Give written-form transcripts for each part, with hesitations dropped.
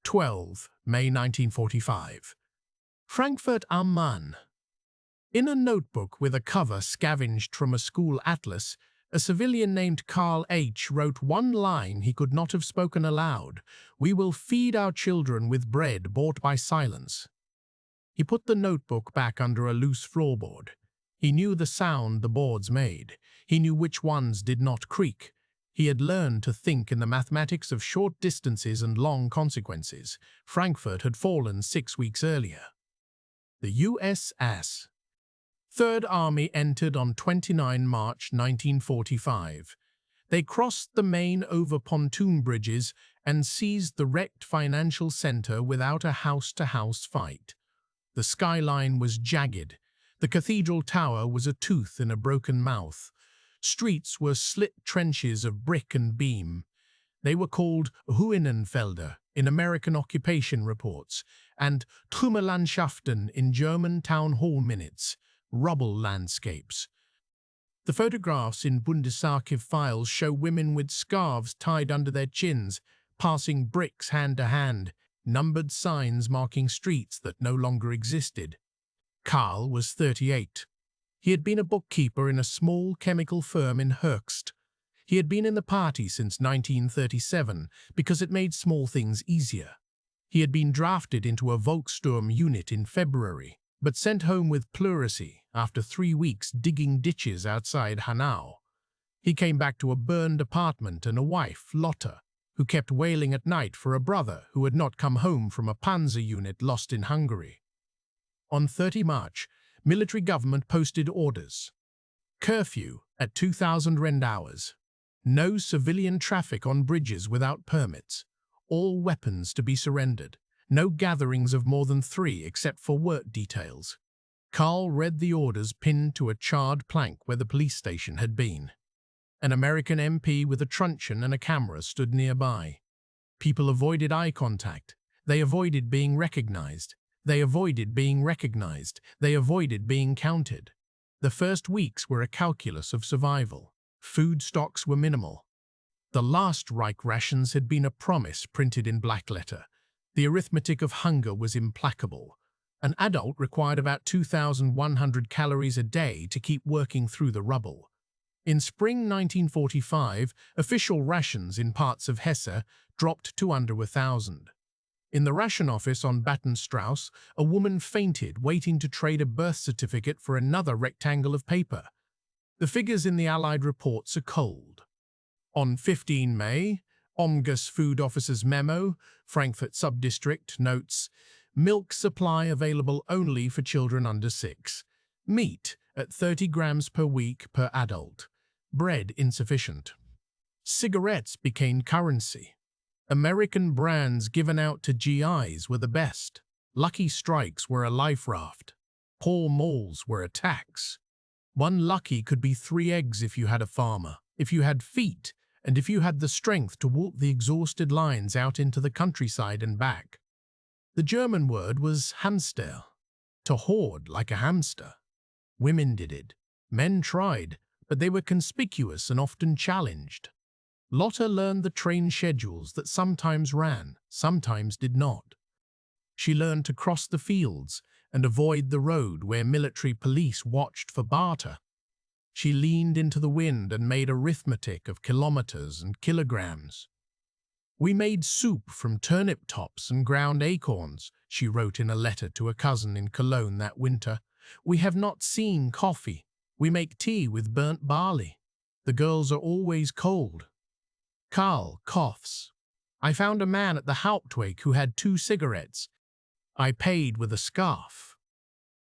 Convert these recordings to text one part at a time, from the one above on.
12 May 1945. Frankfurt am Main. In a notebook with a cover scavenged from a school atlas, a civilian named Carl H. wrote one line he could not have spoken aloud: "We will feed our children with bread bought by silence." He put the notebook back under a loose floorboard. He knew the sound the boards made. He knew which ones did not creak. He had learned to think in the mathematics of short distances and long consequences. Frankfurt had fallen 6 weeks earlier. The USS. Third Army entered on 29 March 1945. They crossed the Main over pontoon bridges and seized the wrecked financial center without a house-to-house fight. The skyline was jagged. The cathedral tower was a tooth in a broken mouth. Streets were slit trenches of brick and beam. They were called Ruinenfelder in American occupation reports and Trümmerlandschaften in German town hall minutes, rubble landscapes. The photographs in Bundesarchiv files show women with scarves tied under their chins, passing bricks hand to hand, numbered signs marking streets that no longer existed. Karl was 38. He had been a bookkeeper in a small chemical firm in Höchst. He had been in the party since 1937 because it made small things easier. He had been drafted into a Volkssturm unit in February, but sent home with pleurisy after 3 weeks digging ditches outside Hanau. He came back to a burned apartment and a wife, Lotta, who kept wailing at night for a brother who had not come home from a panzer unit lost in Hungary. On 30 March, military government posted orders. Curfew at 2000 Rand hours. No civilian traffic on bridges without permits. All weapons to be surrendered. No gatherings of more than 3 except for work details. Karl read the orders pinned to a charred plank where the police station had been. An American MP with a truncheon and a camera stood nearby. People avoided eye contact. They avoided being recognized. They avoided being recognized. They avoided being counted. The first weeks were a calculus of survival. Food stocks were minimal. The last Reich rations had been a promise printed in black letter. The arithmetic of hunger was implacable. An adult required about 2,100 calories a day to keep working through the rubble. In spring 1945, official rations in parts of Hesse dropped to under 1,000. In the ration office on Battenstrasse, a woman fainted waiting to trade a birth certificate for another rectangle of paper. The figures in the Allied reports are cold. On 15 May, Omgus Food Officer's memo, Frankfurt Subdistrict, notes, milk supply available only for children under 6. Meat at 30 grams per week per adult. Bread insufficient. Cigarettes became currency. American brands given out to GIs were the best. Lucky Strikes were a life raft. Pall Malls were a tax. One lucky could be 3 eggs if you had a farmer, if you had feet, and if you had the strength to walk the exhausted lines out into the countryside and back. The German word was Hamster, to hoard like a hamster. Women did it. Men tried, but they were conspicuous and often challenged. Lotta learned the train schedules that sometimes ran, sometimes did not. She learned to cross the fields and avoid the road where military police watched for barter. She leaned into the wind and made arithmetic of kilometers and kilograms. "We made soup from turnip tops and ground acorns," she wrote in a letter to a cousin in Cologne that winter. "We have not seen coffee. We make tea with burnt barley. The girls are always cold." Karl coughs. "I found a man at the Hauptweg who had 2 cigarettes. I paid with a scarf."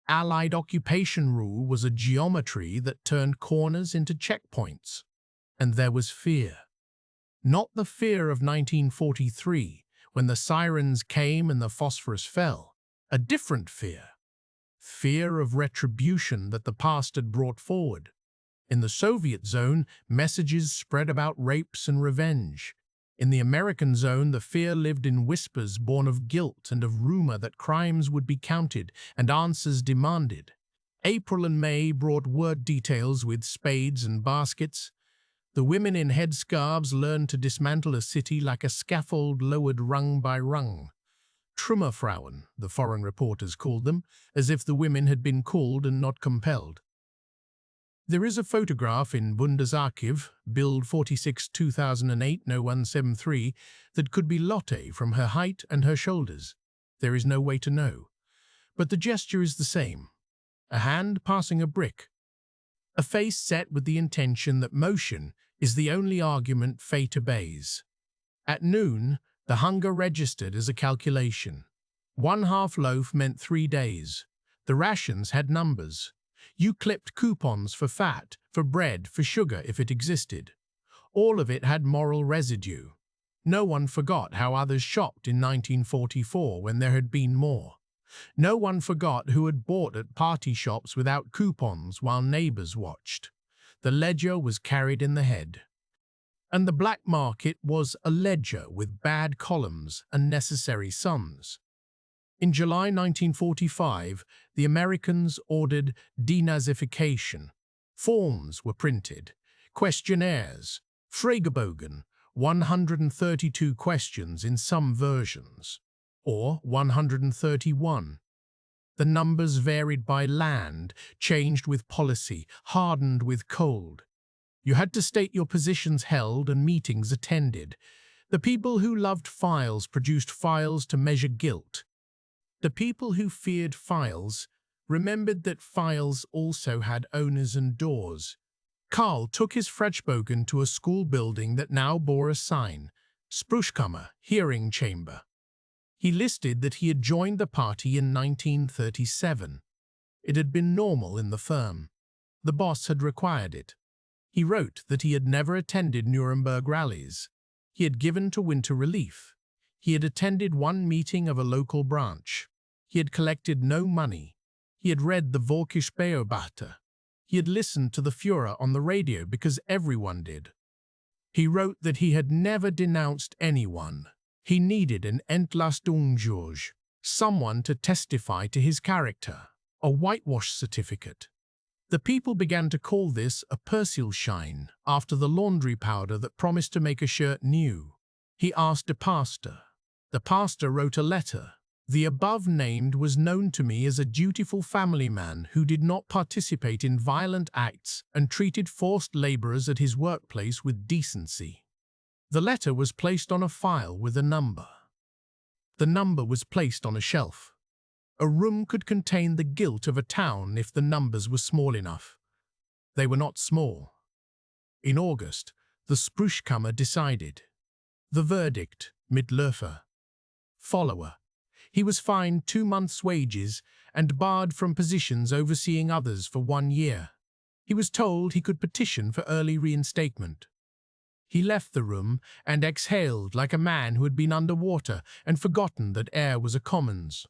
Allied occupation rule was a geometry that turned corners into checkpoints. And there was fear. Not the fear of 1943, when the sirens came and the phosphorus fell. A different fear. Fear of retribution that the past had brought forward. In the Soviet zone, messages spread about rapes and revenge. In the American zone, the fear lived in whispers born of guilt and of rumor that crimes would be counted and answers demanded. April and May brought word details with spades and baskets. The women in headscarves learned to dismantle a city like a scaffold lowered rung by rung. Trümmerfrauen, the foreign reporters called them, as if the women had been called and not compelled. There is a photograph in Bundesarchiv, Bild 46 2008-0173, that could be Lotte from her height and her shoulders. There is no way to know. But the gesture is the same. A hand passing a brick. A face set with the intention that motion is the only argument fate obeys. At noon, the hunger registered as a calculation. 1/2 loaf meant 3 days. The rations had numbers. You clipped coupons for fat, for bread, for sugar if it existed. All of it had moral residue. No one forgot how others shopped in 1944 when there had been more. No one forgot who had bought at party shops without coupons while neighbors watched. The ledger was carried in the head. And the black market was a ledger with bad columns and necessary sums. In July 1945, the Americans ordered denazification. Forms were printed, questionnaires, Fragebogen, 132 questions in some versions, or 131. The numbers varied by land, changed with policy, hardened with cold. You had to state your positions held and meetings attended. The people who loved files produced files to measure guilt. The people who feared files remembered that files also had owners and doors. Karl took his Fragebogen to a school building that now bore a sign, Sprechkammer, hearing chamber. He listed that he had joined the party in 1937. It had been normal in the firm. The boss had required it. He wrote that he had never attended Nuremberg rallies. He had given to Winter Relief. He had attended one meeting of a local branch. He had collected no money. He had read the Völkische Beobachter. He had listened to the Führer on the radio because everyone did. He wrote that he had never denounced anyone. He needed an Entlastungsjurge, someone to testify to his character, a whitewash certificate. The people began to call this a Persilschein after the laundry powder that promised to make a shirt new. He asked a pastor. The pastor wrote a letter. The above named was known to me as a dutiful family man who did not participate in violent acts and treated forced laborers at his workplace with decency. The letter was placed on a file with a number. The number was placed on a shelf. A room could contain the guilt of a town if the numbers were small enough. They were not small. In August, the Sprechkammer decided. The verdict, Mitläufer. Follower. He was fined 2 months' wages and barred from positions overseeing others for 1 year. He was told he could petition for early reinstatement. He left the room and exhaled like a man who had been underwater and forgotten that air was a commons.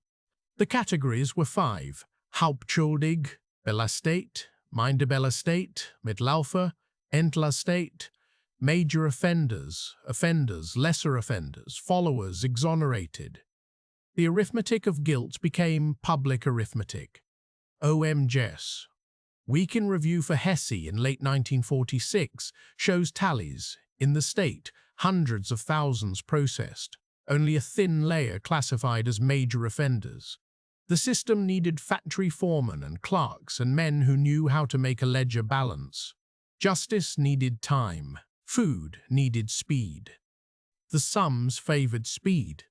The categories were 5: Hauptschuldig, Belastet, Minder Belastet, Mitläufer, Entlastet, major offenders, offenders, lesser offenders, followers, exonerated. The arithmetic of guilt became public arithmetic. OMGS. Week in Review for Hesse in late 1946 shows tallies. In the state, hundreds of thousands processed, only a thin layer classified as major offenders. The system needed factory foremen and clerks and men who knew how to make a ledger balance. Justice needed time. Food needed speed. The sums favored speed.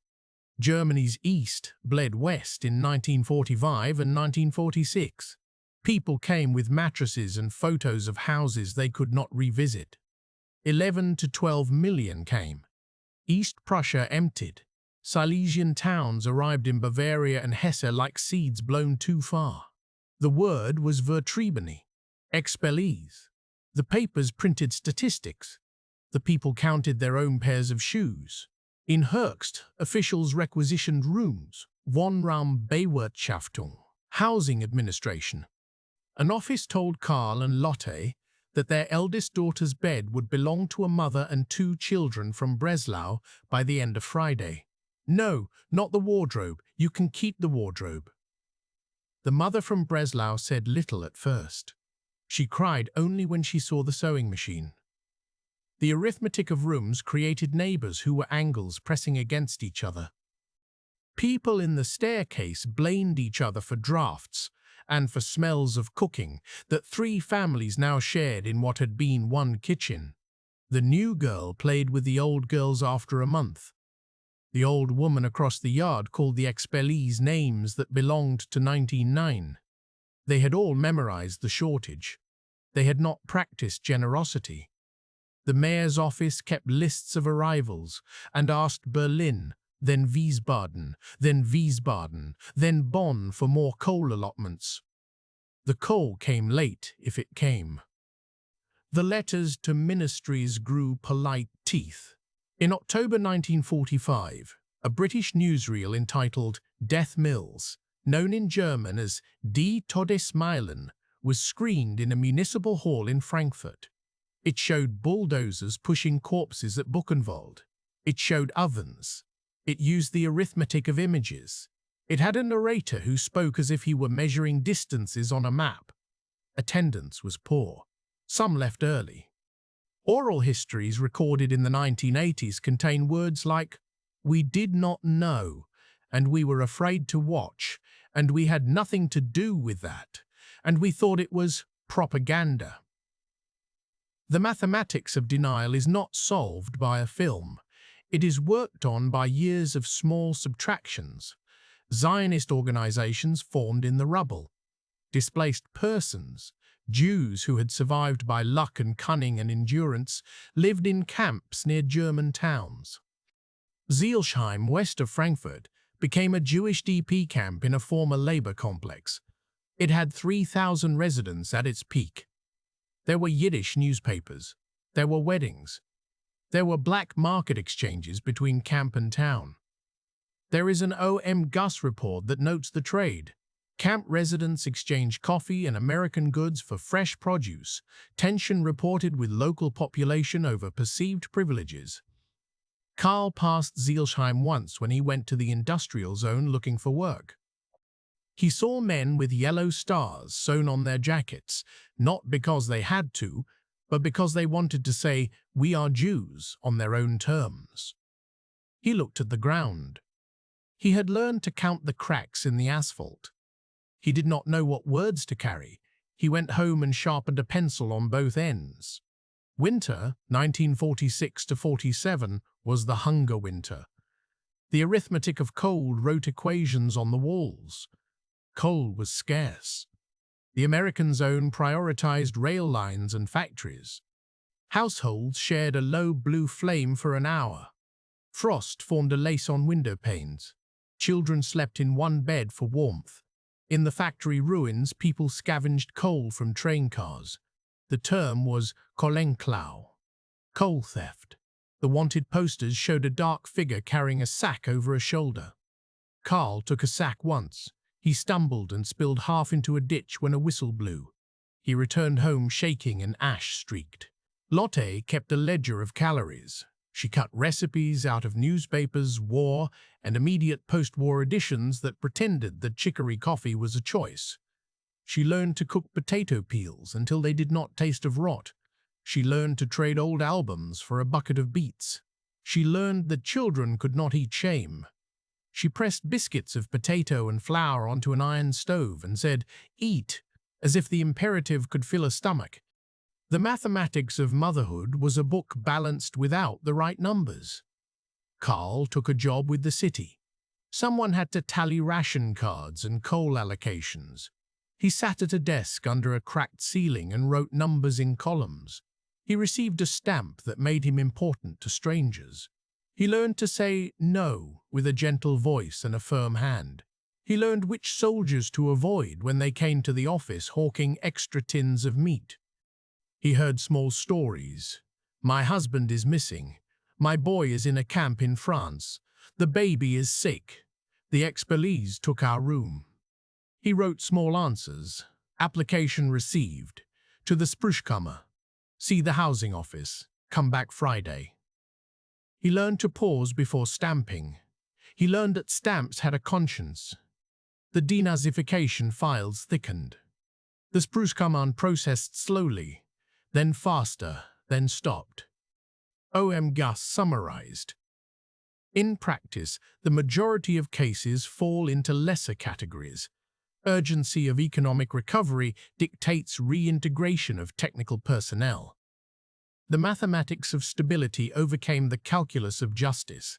Germany's East bled West in 1945 and 1946. People came with mattresses and photos of houses they could not revisit. 11 to 12 million came. East Prussia emptied. Silesian towns arrived in Bavaria and Hesse like seeds blown too far. The word was Vertriebene, expellees. The papers printed statistics. The people counted their own pairs of shoes. In Höchst, officials requisitioned rooms, Wohnraumbewirtschaftung, housing administration. An office told Karl and Lotte that their eldest daughter's bed would belong to a mother and 2 children from Breslau by the end of Friday. No, not the wardrobe. You can keep the wardrobe. The mother from Breslau said little at first. She cried only when she saw the sewing machine. The arithmetic of rooms created neighbors who were angles pressing against each other. People in the staircase blamed each other for drafts and for smells of cooking that three families now shared in what had been one kitchen. The new girl played with the old girls after a month. The old woman across the yard called the expellees names that belonged to 1909. They had all memorized the shortage. They had not practiced generosity. The mayor's office kept lists of arrivals and asked Berlin, then Wiesbaden, then Bonn for more coal allotments. The coal came late if it came. The letters to ministries grew polite teeth. In October 1945, a British newsreel entitled Death Mills, known in German as Die Todesmeilen, was screened in a municipal hall in Frankfurt. It showed bulldozers pushing corpses at Buchenwald. It showed ovens. It used the arithmetic of images. It had a narrator who spoke as if he were measuring distances on a map. Attendance was poor. Some left early. Oral histories recorded in the 1980s contain words like, "We did not know, and we were afraid to watch, and we had nothing to do with that, and we thought it was propaganda." The mathematics of denial is not solved by a film. It is worked on by years of small subtractions. Zionist organizations formed in the rubble. Displaced persons, Jews who had survived by luck and cunning and endurance, lived in camps near German towns. Zielsheim, west of Frankfurt, became a Jewish DP camp in a former labor complex. It had 3,000 residents at its peak. There were Yiddish newspapers. There were weddings. There were black market exchanges between camp and town. There is an O.M. Gus report that notes the trade. Camp residents exchanged coffee and American goods for fresh produce. Tension reported with local population over perceived privileges. Karl passed Zielsheim once when he went to the industrial zone looking for work. He saw men with yellow stars sewn on their jackets, not because they had to, but because they wanted to say, "We are Jews," on their own terms. He looked at the ground. He had learned to count the cracks in the asphalt. He did not know what words to carry. He went home and sharpened a pencil on both ends. Winter, 1946–47, was the hunger winter. The arithmetic of coal wrote equations on the walls. Coal was scarce. The American zone prioritized rail lines and factories. Households shared a low blue flame for an hour. Frost formed a lace on window panes. Children slept in one bed for warmth. In the factory ruins, people scavenged coal from train cars. The term was Kohlenklau, coal theft. The wanted posters showed a dark figure carrying a sack over a shoulder. Karl took a sack once. He stumbled and spilled half into a ditch when a whistle blew. He returned home shaking and ash-streaked. Lotte kept a ledger of calories. She cut recipes out of newspapers, war, and immediate post-war editions that pretended that chicory coffee was a choice. She learned to cook potato peels until they did not taste of rot. She learned to trade old albums for a bucket of beets. She learned that children could not eat shame. She pressed biscuits of potato and flour onto an iron stove and said, "Eat," as if the imperative could fill a stomach. The Mathematics of Motherhood was a book balanced without the right numbers. Karl took a job with the city. Someone had to tally ration cards and coal allocations. He sat at a desk under a cracked ceiling and wrote numbers in columns. He received a stamp that made him important to strangers. He learned to say no with a gentle voice and a firm hand. He learned which soldiers to avoid when they came to the office hawking extra tins of meat. He heard small stories. "My husband is missing. My boy is in a camp in France. The baby is sick. The expellees took our room." He wrote small answers. Application received. To the Spruchkammer. See the housing office. Come back Friday. He learned to pause before stamping. He learned that stamps had a conscience. The denazification files thickened. The Spruchkammer processed slowly, then faster, then stopped. O.M. Gus summarized. In practice, the majority of cases fall into lesser categories. Urgency of economic recovery dictates reintegration of technical personnel. The mathematics of stability overcame the calculus of justice.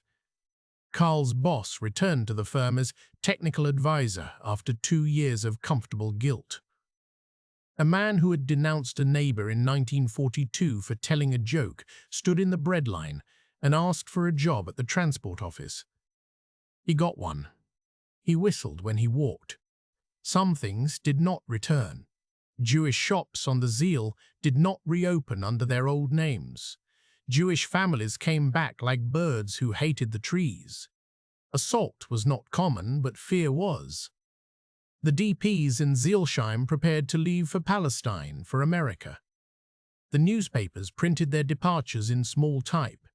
Carl's boss returned to the firm as technical advisor after 2 years of comfortable guilt. A man who had denounced a neighbor in 1942 for telling a joke stood in the breadline and asked for a job at the transport office. He got one. He whistled when he walked. Some things did not return. Jewish shops on the Zeal did not reopen under their old names. Jewish families came back like birds who hated the trees. Assault was not common, but fear was. The DPs in Zeilsheim prepared to leave for Palestine, for America. The newspapers printed their departures in small type.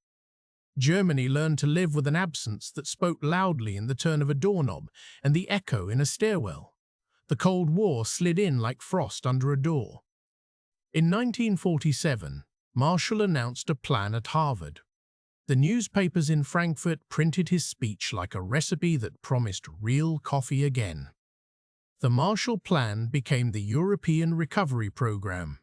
Germany learned to live with an absence that spoke loudly in the turn of a doorknob and the echo in a stairwell. The Cold War slid in like frost under a door. In 1947, Marshall announced a plan at Harvard. The newspapers in Frankfurt printed his speech like a recipe that promised real coffee again. The Marshall Plan became the European Recovery Program.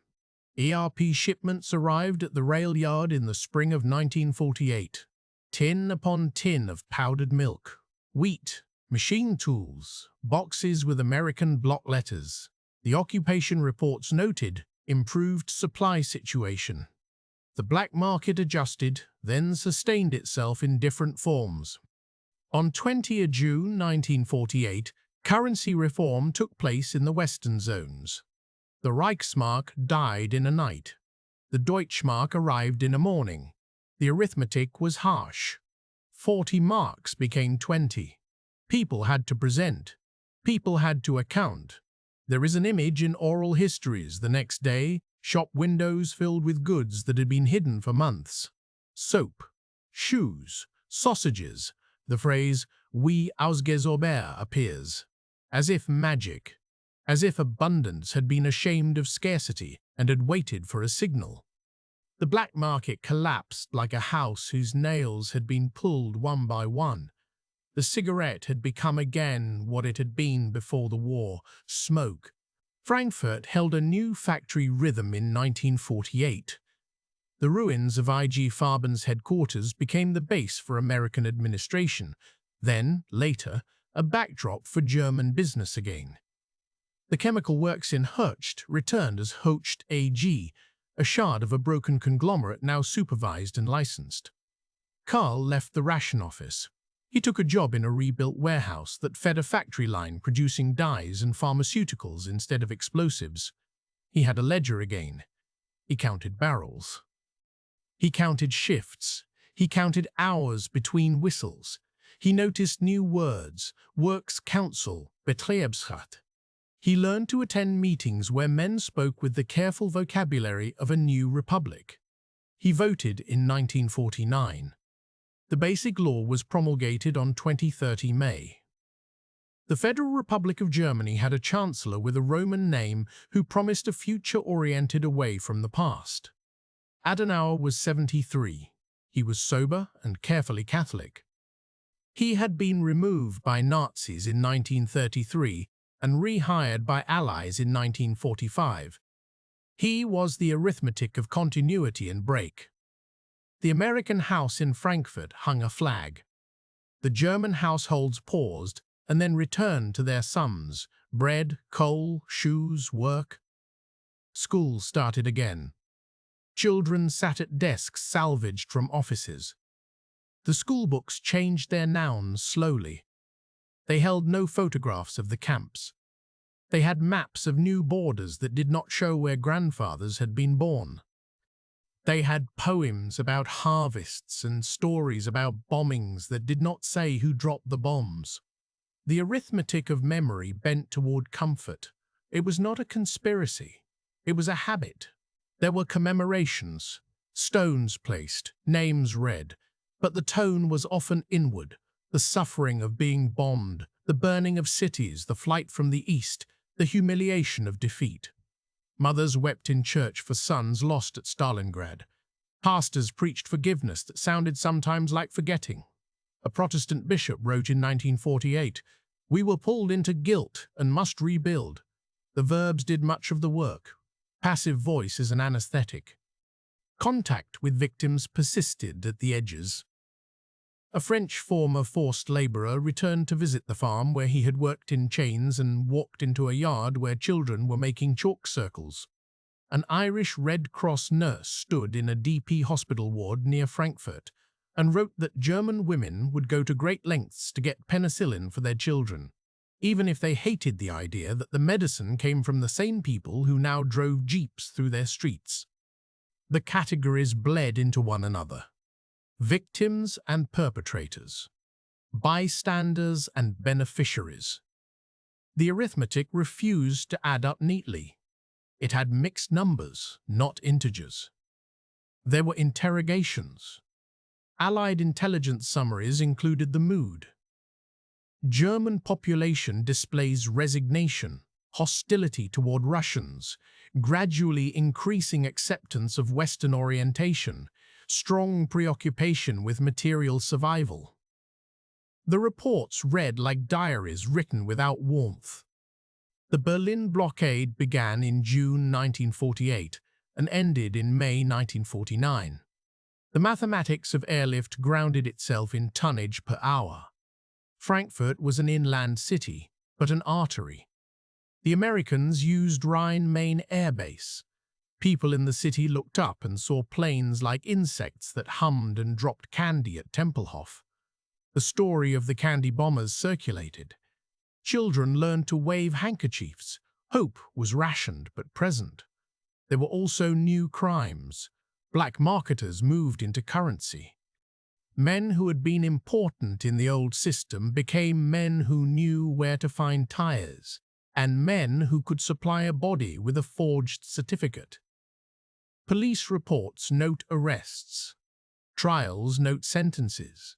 ERP shipments arrived at the rail yard in the spring of 1948. Tin upon tin of powdered milk, wheat, machine tools, boxes with American block letters. The occupation reports noted improved supply situation. The black market adjusted, then sustained itself in different forms. On 20 June 1948, currency reform took place in the Western zones. The Reichsmark died in a night. The Deutschmark arrived in a morning. The arithmetic was harsh. 40 marks became 20. People had to present. People had to account. There is an image in oral histories the next day, shop windows filled with goods that had been hidden for months. Soap, shoes, sausages. The phrase, wie ausgesober, appears. As if magic. As if abundance had been ashamed of scarcity and had waited for a signal. The black market collapsed like a house whose nails had been pulled one by one. The cigarette had become again what it had been before the war, smoke. Frankfurt held a new factory rhythm in 1948. The ruins of IG Farben's headquarters became the base for American administration, then, later, a backdrop for German business again. The chemical works in Hoechst returned as Hoechst AG, a shard of a broken conglomerate now supervised and licensed. Karl left the ration office. He took a job in a rebuilt warehouse that fed a factory line producing dyes and pharmaceuticals instead of explosives. He had a ledger again. He counted barrels. He counted shifts. He counted hours between whistles. He noticed new words, Works Council, Betriebsrat. He learned to attend meetings where men spoke with the careful vocabulary of a new republic. He voted in 1949. The Basic Law was promulgated on 2030 May. The Federal Republic of Germany had a chancellor with a Roman name who promised a future oriented away from the past. Adenauer was 73. He was sober and carefully Catholic. He had been removed by Nazis in 1933 and rehired by Allies in 1945. He was the arithmetic of continuity and break. The American house in Frankfurt hung a flag. The German households paused and then returned to their sums: bread, coal, shoes, work. School started again. Children sat at desks salvaged from offices. The schoolbooks changed their nouns slowly. They held no photographs of the camps. They had maps of new borders that did not show where grandfathers had been born. They had poems about harvests and stories about bombings that did not say who dropped the bombs. The arithmetic of memory bent toward comfort. It was not a conspiracy. It was a habit. There were commemorations, stones placed, names read, but the tone was often inward. The suffering of being bombed, the burning of cities, the flight from the east, the humiliation of defeat. Mothers wept in church for sons lost at Stalingrad. Pastors preached forgiveness that sounded sometimes like forgetting. A Protestant bishop wrote in 1948, "We were pulled into guilt and must rebuild. The verbs did much of the work. Passive voice is an anesthetic." Contact with victims persisted at the edges. A French former forced labourer returned to visit the farm where he had worked in chains and walked into a yard where children were making chalk circles. An Irish Red Cross nurse stood in a DP hospital ward near Frankfurt and wrote that German women would go to great lengths to get penicillin for their children, even if they hated the idea that the medicine came from the same people who now drove jeeps through their streets. The categories bled into one another. Victims and perpetrators, bystanders and beneficiaries. The arithmetic refused to add up neatly. It had mixed numbers, not integers. There were interrogations. Allied intelligence summaries included the mood. German population displays resignation, hostility toward Russians, gradually increasing acceptance of Western orientation, strong preoccupation with material survival. The reports read like diaries written without warmth. The Berlin blockade began in June 1948 and ended in May 1949. The mathematics of airlift grounded itself in tonnage per hour. Frankfurt was an inland city, but an artery. The Americans used Rhine-Main Air Base. People in the city looked up and saw planes like insects that hummed and dropped candy at Tempelhof. The story of the candy bombers circulated. Children learned to wave handkerchiefs. Hope was rationed but present. There were also new crimes. Black marketers moved into currency. Men who had been important in the old system became men who knew where to find tires, and men who could supply a body with a forged certificate. Police reports note arrests. Trials note sentences.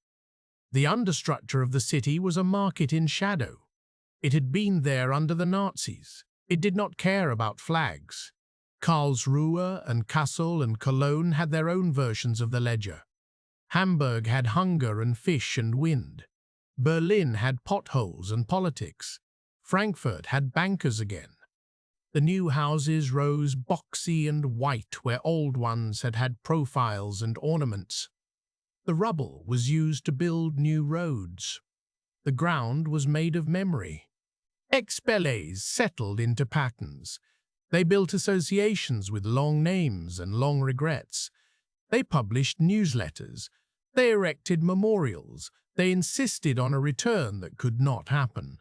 The understructure of the city was a market in shadow. It had been there under the Nazis. It did not care about flags. Karlsruhe and Kassel and Cologne had their own versions of the ledger. Hamburg had hunger and fish and wind. Berlin had potholes and politics. Frankfurt had bankers again. The new houses rose boxy and white where old ones had had profiles and ornaments. The rubble was used to build new roads. The ground was made of memory. Ex-bellets settled into patterns. They built associations with long names and long regrets. They published newsletters. They erected memorials. They insisted on a return that could not happen.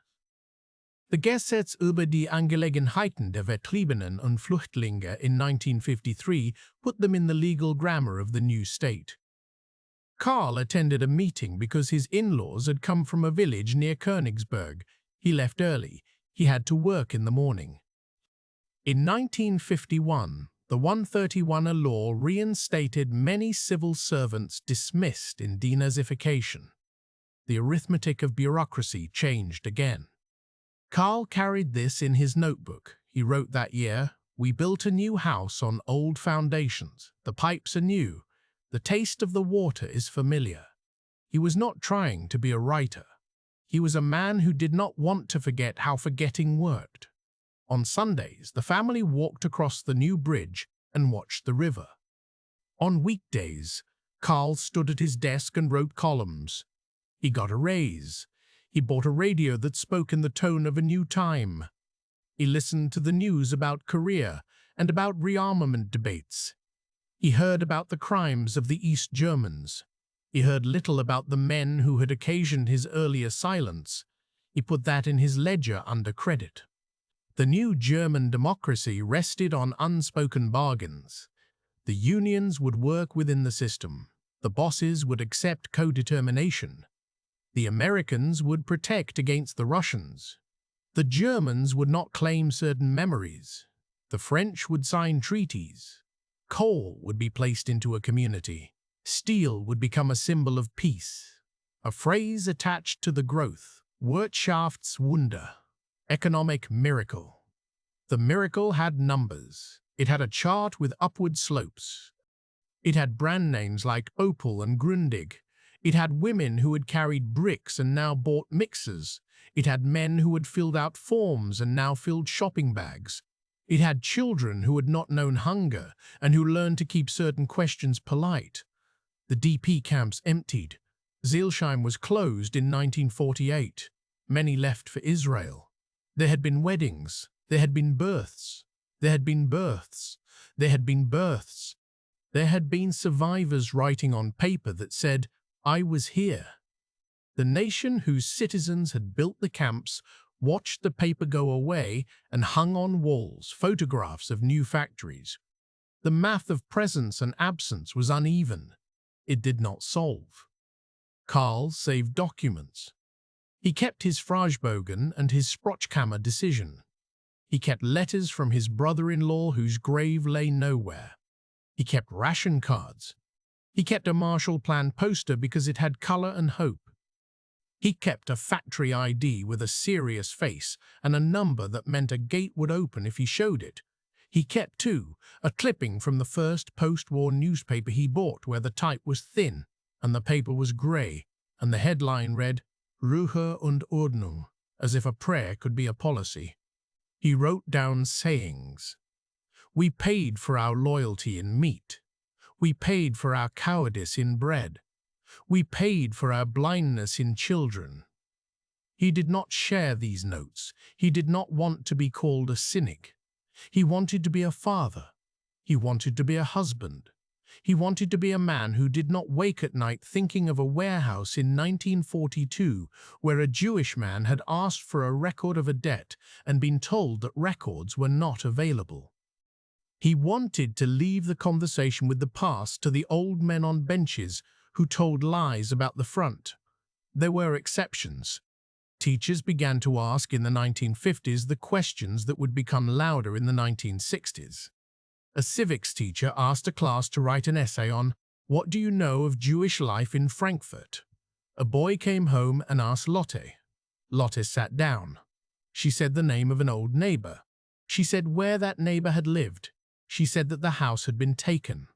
The Gesetz über die Angelegenheiten der Vertriebenen und Flüchtlinge in 1953 put them in the legal grammar of the new state. Karl attended a meeting because his in-laws had come from a village near Königsberg. He left early. He had to work in the morning. In 1951, the 131 law reinstated many civil servants dismissed in denazification. The arithmetic of bureaucracy changed again. Karl carried this in his notebook. He wrote that year, "We built a new house on old foundations. The pipes are new. The taste of the water is familiar." He was not trying to be a writer. He was a man who did not want to forget how forgetting worked. On Sundays, the family walked across the new bridge and watched the river. On weekdays, Karl stood at his desk and wrote columns. He got a raise. He bought a radio that spoke in the tone of a new time. He listened to the news about Korea and about rearmament debates. He heard about the crimes of the East Germans. He heard little about the men who had occasioned his earlier silence. He put that in his ledger under credit. The new German democracy rested on unspoken bargains. The unions would work within the system. The bosses would accept co-determination. The Americans would protect against the Russians. The Germans would not claim certain memories. The French would sign treaties. Coal would be placed into a community. Steel would become a symbol of peace. A phrase attached to the growth, Wirtschaftswunder, economic miracle. The miracle had numbers. It had a chart with upward slopes. It had brand names like Opel and Grundig. It had women who had carried bricks and now bought mixers. It had men who had filled out forms and now filled shopping bags. It had children who had not known hunger and who learned to keep certain questions polite. The DP camps emptied. Zilsheim was closed in 1948. Many left for Israel. There had been weddings. There had been births. There had been births. There had been births. There had been survivors writing on paper that said, "I was here." The nation whose citizens had built the camps watched the paper go away and hung on walls photographs of new factories. The math of presence and absence was uneven. It did not solve. Karl saved documents. He kept his Fragebogen and his Sprachkammer decision. He kept letters from his brother-in-law whose grave lay nowhere. He kept ration cards. He kept a Marshall Plan poster because it had color and hope. He kept a factory ID with a serious face and a number that meant a gate would open if he showed it. He kept, too, a clipping from the first post-war newspaper he bought where the type was thin and the paper was grey, and the headline read, "Ruhe und Ordnung," as if a prayer could be a policy. He wrote down sayings. We paid for our loyalty in meat. We paid for our cowardice in bread. We paid for our blindness in children. He did not share these notes. He did not want to be called a cynic. He wanted to be a father. He wanted to be a husband. He wanted to be a man who did not wake at night thinking of a warehouse in 1942 where a Jewish man had asked for a record of a debt and been told that records were not available. He wanted to leave the conversation with the past to the old men on benches who told lies about the front. There were exceptions. Teachers began to ask in the 1950s the questions that would become louder in the 1960s. A civics teacher asked a class to write an essay on, "What do you know of Jewish life in Frankfurt?" A boy came home and asked Lotte. Lotte sat down. She said the name of an old neighbor. She said where that neighbor had lived. She said that the house had been taken.